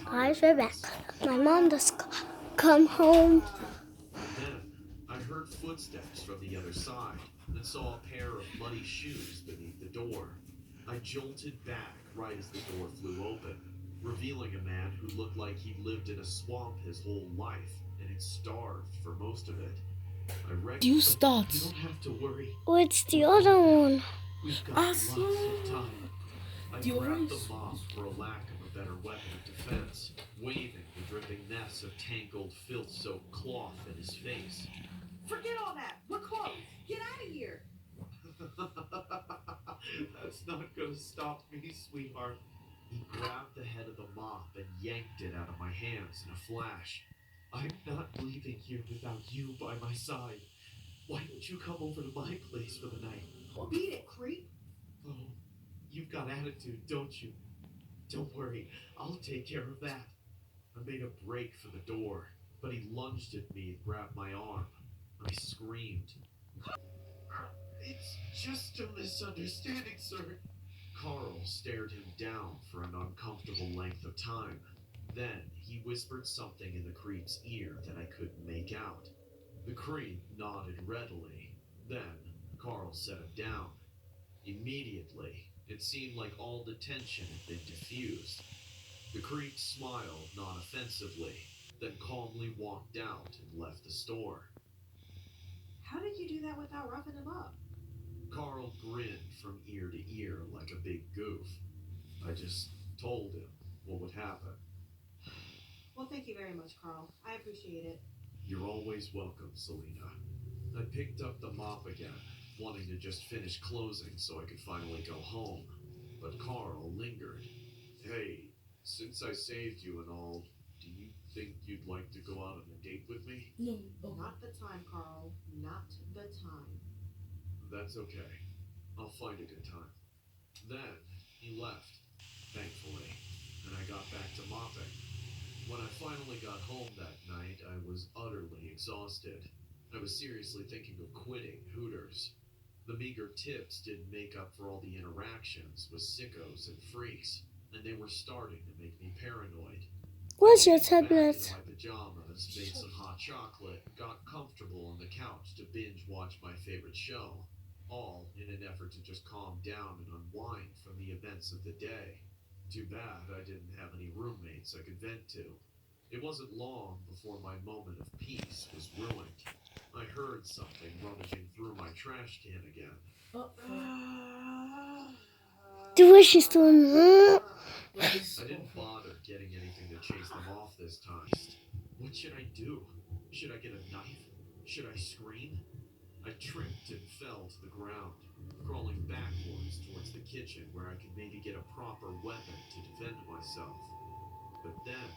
Guys, we're back. My mom just come home. Then I heard footsteps from the other side and saw a pair of muddy shoes beneath the door. I jolted back right as the door flew open, revealing a man who looked like he'd lived in a swamp his whole life and had starved for most of it. I reckon You start. You don't have to worry. What's the other one? We've got lots of time. I The grabbed the orange. mop for a lack of a better weapon of defense, waving the dripping mess of tangled, filth-soaked cloth in his face. Forget all that. We're close. Get out of here. That's not gonna stop me, sweetheart. He grabbed the head of the mop and yanked it out of my hands in a flash. I'm not leaving here without you by my side. Why don't you come over to my place for the night? Beat it, creep. Oh, you've got attitude, don't you? Don't worry, I'll take care of that. I made a break for the door, but he lunged at me and grabbed my arm. I screamed. It's just a misunderstanding, sir. Carl stared him down for an uncomfortable length of time. Then he whispered something in the creep's ear that I couldn't make out. The creep nodded readily. Then Carl set him down. Immediately, it seemed like all the tension had been diffused. The creep smiled non-offensively, then calmly walked out and left the store. How did you do that without roughing him up? Carl grinned from ear to ear like a big goof. I just told him what would happen. Well, thank you very much, Carl. I appreciate it. You're always welcome, Selena. I picked up the mop again, wanting to just finish closing so I could finally go home. But Carl lingered. Hey, since I saved you and all, do you think you'd like to go out on a date with me? No. Not the time, Carl. Not the time. That's okay. I'll find a good time. Then he left, thankfully, and I got back to mopping. When I finally got home that night, I was utterly exhausted. I was seriously thinking of quitting Hooters. The meager tips didn't make up for all the interactions with sickos and freaks, and they were starting to make me paranoid. Where's your Back tablet? into my pajamas, made some hot chocolate, got comfortable on the couch to binge watch my favorite show, all in an effort to just calm down and unwind from the events of the day. Too bad I didn't have any roommates I could vent to. It wasn't long before my moment of peace was ruined. I heard something rummaging through my trash can again. The wish is doing. I didn't bother getting anything to chase them off this time. What should I do? Should I get a knife? Should I scream? I tripped and fell to the ground, crawling backwards towards the kitchen where I could maybe get a proper weapon to defend myself. But then,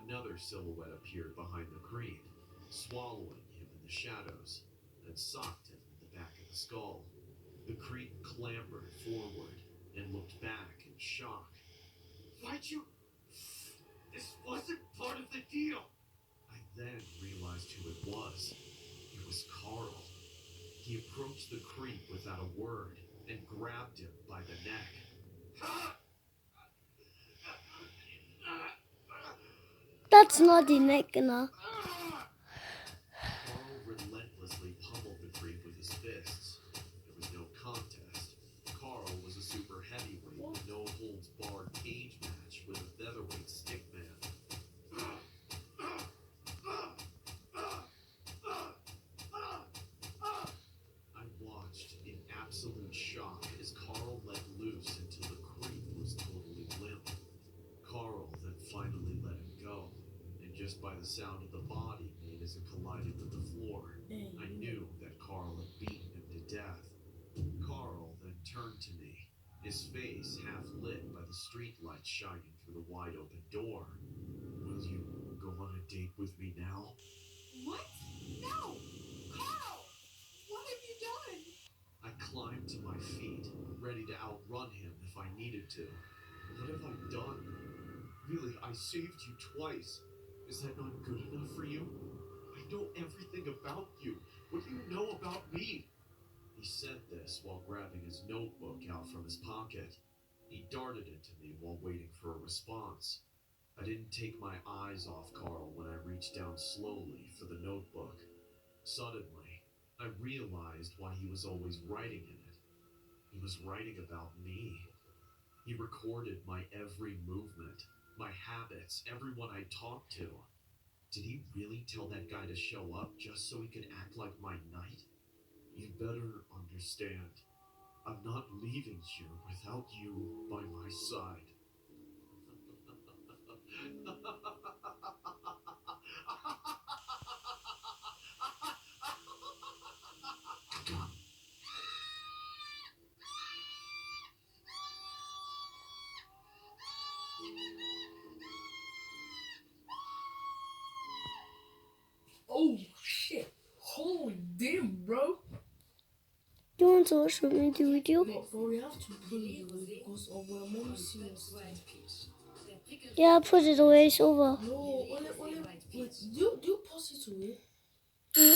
another silhouette appeared behind the creep, swallowing him in the shadows, and socked him in the back of the skull. The creep clambered forward and looked back in shock. Why'd you... This wasn't part of the deal! I then realized who it was. It was Carl. He approached the creep without a word and grabbed him by the neck. That's not the neck, no. Carl relentlessly pummeled the creep with his fists. There was no contest. Carl was a super heavyweight, no-holds-barred cage match with a featherweight stickman. I watched in absolute shock as Carl let loose until the creep was totally limp. Carl then finally let him go, and just by the sound of the body made as it collided with the floor, I knew that Carl had beaten him to death. Carl then turned to me, his face half lit by the streetlight shining through the wide open door. Will you go on a date with me now? What? No! Carl! What have you done? I climbed to my feet, ready to outrun him if I needed to. What have I done? Really, I saved you twice. Is that not good enough for you? I know everything about you. What do you know about me? He said this while grabbing his notebook out from his pocket. He darted it to me while waiting for a response. I didn't take my eyes off Carl when I reached down slowly for the notebook. Suddenly, I realized why he was always writing in it. He was writing about me. He recorded my every movement, my habits, everyone I talked to. Did he really tell that guy to show up just so he could act like my knight? You better understand. I'm not leaving here without you by my side. Oh shit! Holy damn, bro! Do you want to watch with me the video? But we have to put it away because of our mom serious. Yeah, put it away, it's over. No, only, wait, do you pause it away? Yeah.